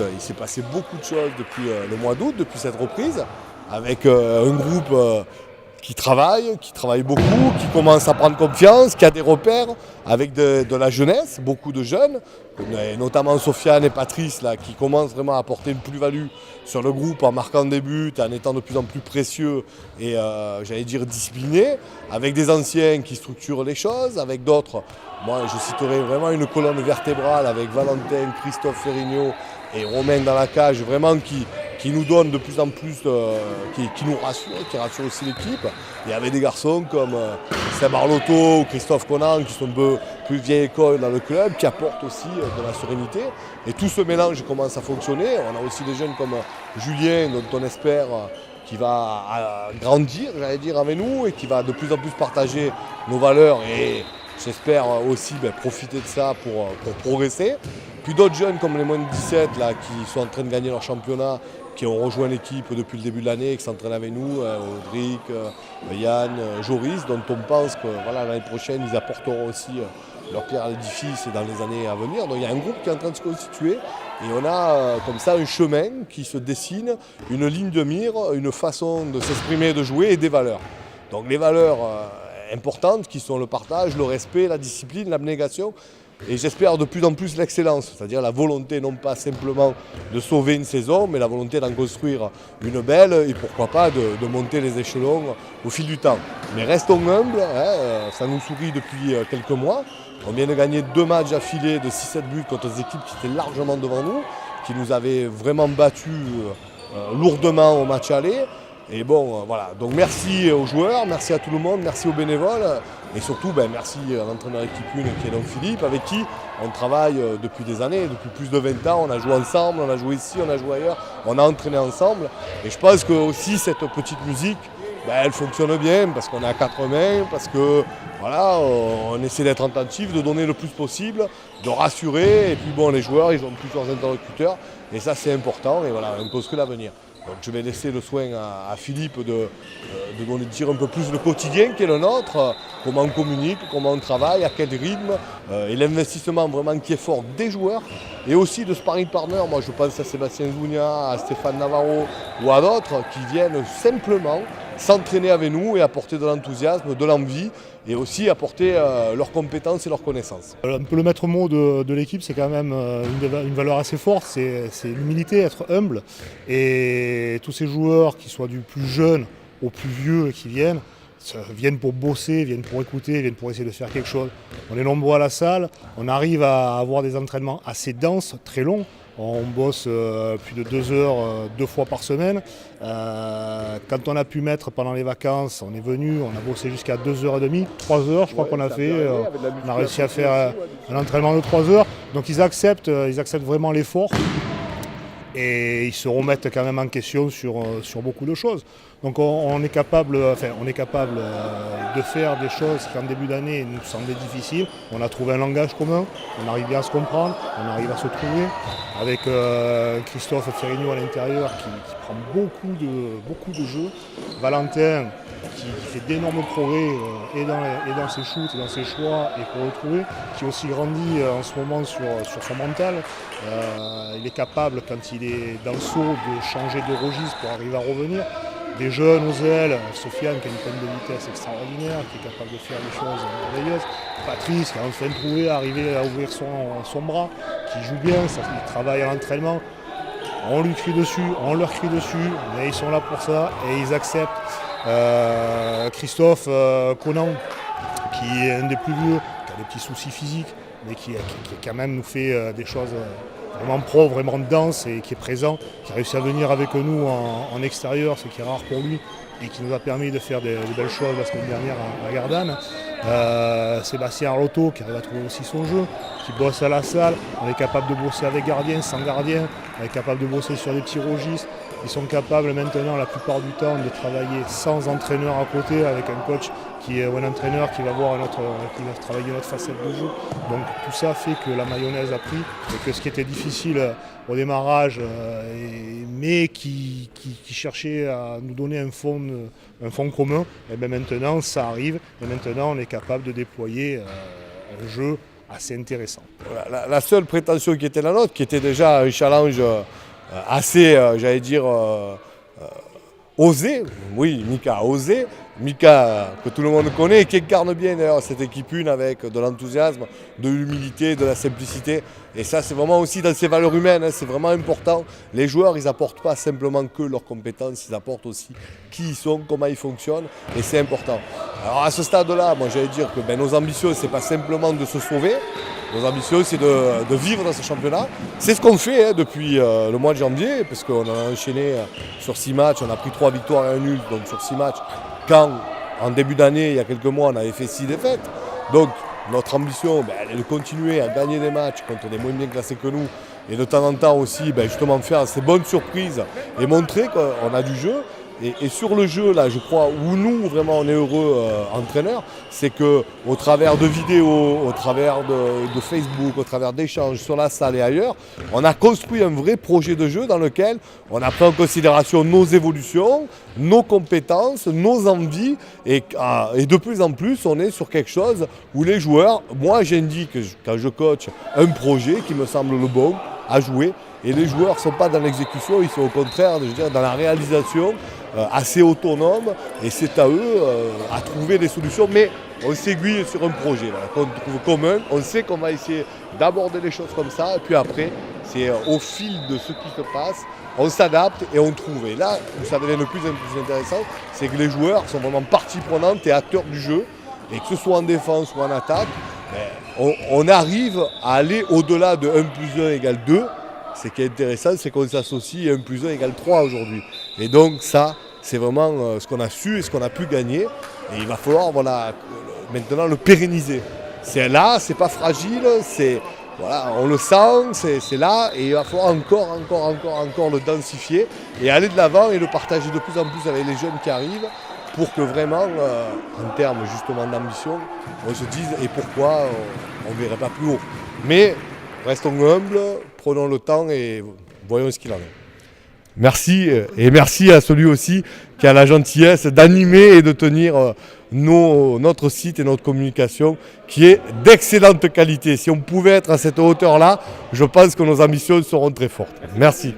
il s'est passé beaucoup de choses depuis le mois d'août, depuis cette reprise, avec un groupe qui travaille beaucoup, qui commence à prendre confiance, qui a des repères, avec de la jeunesse, beaucoup de jeunes, et notamment Sofiane et Patrice, là, qui commencent vraiment à apporter une plus-value sur le groupe en marquant des buts, en étant de plus en plus précieux et j'allais dire disciplinés, avec des anciens qui structurent les choses, avec d'autres. Moi, je citerai vraiment une colonne vertébrale avec Valentin, Christophe Ferrigno et Romain dans la cage, vraiment qui nous donne de plus en plus, qui nous rassure, qui rassure aussi l'équipe. Il y avait des garçons comme Seb Arlotto ou Christophe Conan qui sont un peu plus vieille école dans le club, qui apportent aussi de la sérénité. Et tout ce mélange commence à fonctionner. On a aussi des jeunes comme Julien, dont on espère qui va grandir, j'allais dire, avec nous et qui va de plus en plus partager nos valeurs et j'espère aussi profiter de ça pour progresser. Puis d'autres jeunes comme les moins de 17 là, qui sont en train de gagner leur championnat, qui ont rejoint l'équipe depuis le début de l'année et qui s'entraînent avec nous, Audric, Yann, Joris, dont on pense que voilà, l'année prochaine ils apporteront aussi leur pierre à l'édifice dans les années à venir. Donc il y a un groupe qui est en train de se constituer et on a comme ça un chemin qui se dessine, une ligne de mire, une façon de s'exprimer, de jouer et des valeurs. Donc les valeurs importantes qui sont le partage, le respect, la discipline, l'abnégation et j'espère de plus en plus l'excellence, c'est-à-dire la volonté non pas simplement de sauver une saison, mais la volonté d'en construire une belle et pourquoi pas de monter les échelons au fil du temps. Mais restons humbles, ça nous sourit depuis quelques mois. On vient de gagner 2 matchs affilés de 6-7 buts contre des équipes qui étaient largement devant nous, qui nous avaient vraiment battus lourdement au match aller. Et bon, voilà. Donc merci aux joueurs, merci à tout le monde, merci aux bénévoles et surtout merci à l'entraîneur équipe 1 qui est donc Philippe, avec qui on travaille depuis des années, depuis plus de 20 ans. On a joué ensemble, on a joué ici, on a joué ailleurs, on a entraîné ensemble. Et je pense que aussi cette petite musique, elle fonctionne bien parce qu'on est à 4 mains, parce que voilà, on essaie d'être attentif, de donner le plus possible, de rassurer. Et puis bon, les joueurs, ils ont plus leurs interlocuteurs et ça c'est important et voilà, on construit l'avenir. Donc je vais laisser le soin à Philippe de nous dire un peu plus le quotidien qui est le nôtre, comment on communique, comment on travaille, à quel rythme, et l'investissement vraiment qui est fort des joueurs et aussi de sparring partner. Moi je pense à Sébastien Zounia, à Stéphane Navarro ou à d'autres qui viennent simplement s'entraîner avec nous et apporter de l'enthousiasme, de l'envie et aussi apporter leurs compétences et leurs connaissances. Un peu le maître mot de l'équipe, c'est quand même une valeur assez forte, c'est l'humilité, être humble. Et tous ces joueurs, qui soient du plus jeune au plus vieux qui viennent pour bosser, viennent pour écouter, viennent pour essayer de faire quelque chose. On est nombreux à la salle, on arrive à avoir des entraînements assez denses, très longs. On bosse plus de 2 heures, 2 fois par semaine. Quand on a pu mettre pendant les vacances, on est venu, on a bossé jusqu'à 2h30, 3 heures, je crois qu'on a fait. On a réussi à faire un entraînement de 3 heures. Donc ils acceptent vraiment l'effort. Et ils se remettent quand même en question sur beaucoup de choses. Donc on est capable de faire des choses qui en début d'année nous semblaient difficiles. On a trouvé un langage commun, on arrive bien à se comprendre, on arrive à se trouver. Avec Christophe Ferrigno à l'intérieur qui prend beaucoup de jeux. Valentin qui fait d'énormes progrès et dans ses shoots et dans ses choix et pour retrouver, qui aussi grandit en ce moment sur son mental. Il est capable, quand il est dans le saut, de changer de registre pour arriver à revenir. Des jeunes aux ailes, Sofiane qui a une pointe de vitesse extraordinaire, qui est capable de faire des choses merveilleuses. Patrice qui a enfin trouvé, arrivé à ouvrir son bras, qui joue bien, il travaille à l'entraînement. On lui crie dessus, on leur crie dessus, mais ils sont là pour ça et ils acceptent. Christophe Conan, qui est un des plus vieux, qui a des petits soucis physiques, mais qui quand même nous fait des choses vraiment pro, vraiment dense et qui est présent, qui a réussi à venir avec nous en extérieur, ce qui est rare pour lui, et qui nous a permis de faire des belles choses la semaine dernière à Gardanne. Sébastien Arlotto qui arrive à trouver aussi son jeu, qui bosse à la salle, on est capable de bosser avec gardien, sans gardien, on est capable de bosser sur des petits registres. Ils sont capables maintenant la plupart du temps de travailler sans entraîneur à côté, avec un coach ou un entraîneur qui va travailler notre facette de jeu. Donc tout ça fait que la mayonnaise a pris et que ce qui était difficile au démarrage, mais qui cherchait à nous donner un fond commun, et bien maintenant ça arrive et maintenant on est capable de déployer un jeu assez intéressants. Voilà, la seule prétention qui était la nôtre, qui était déjà un challenge assez, j'allais dire, osé. Oui, Mika a osé. Mika, que tout le monde connaît, qui incarne bien d'ailleurs cette équipe une avec de l'enthousiasme, de l'humilité, de la simplicité. Et ça, c'est vraiment aussi dans ses valeurs humaines, hein, c'est vraiment important. Les joueurs, ils n'apportent pas simplement que leurs compétences, ils apportent aussi qui ils sont, comment ils fonctionnent, et c'est important. Alors à ce stade-là, moi j'allais dire que nos ambitions, c'est pas simplement de se sauver. Nos ambitions, c'est de vivre dans ce championnat. C'est ce qu'on fait depuis le mois de janvier, parce qu'on a enchaîné sur 6 matchs, on a pris 3 victoires et 1 nul, donc sur 6 matchs. Quand, en début d'année, il y a quelques mois, on avait fait 6 défaites. Donc, notre ambition, elle est de continuer à gagner des matchs contre des moins bien classés que nous. Et de temps en temps aussi, justement, faire ces bonnes surprises et montrer qu'on a du jeu. Et sur le jeu, là, je crois, où nous, vraiment, on est heureux entraîneurs, c'est qu'au travers de vidéos, au travers de Facebook, au travers d'échanges sur la salle et ailleurs, on a construit un vrai projet de jeu dans lequel on a pris en considération nos évolutions, nos compétences, nos envies. Et de plus en plus, on est sur quelque chose où les joueurs, moi, j'indique, quand je coach, un projet qui me semble le bon à jouer. Et les joueurs ne sont pas dans l'exécution, ils sont au contraire, je veux dire, dans la réalisation, assez autonomes. Et c'est à eux à trouver des solutions. Mais on s'aiguille sur un projet qu'on trouve commun. On sait qu'on va essayer d'aborder les choses comme ça. Et puis après, c'est au fil de ce qui se passe, on s'adapte et on trouve. Et là où ça devient le plus intéressant, c'est que les joueurs sont vraiment partie prenante et acteurs du jeu. Et que ce soit en défense ou en attaque, on arrive à aller au-delà de 1 plus 1 égale 2. Ce qui est intéressant, c'est qu'on s'associe et 1 plus 1 égale 3 aujourd'hui. Et donc ça, c'est vraiment ce qu'on a su et ce qu'on a pu gagner. Et il va falloir maintenant le pérenniser. C'est là, c'est pas fragile, on le sent, c'est là. Et il va falloir encore le densifier et aller de l'avant et le partager de plus en plus avec les jeunes qui arrivent pour que vraiment, en termes justement d'ambition, on se dise et pourquoi on ne verrait pas plus haut. Mais restons humbles, prenons le temps et voyons ce qu'il en est. Merci, et merci à celui aussi qui a la gentillesse d'animer et de tenir notre site et notre communication qui est d'excellente qualité. Si on pouvait être à cette hauteur-là, je pense que nos ambitions seront très fortes. Merci.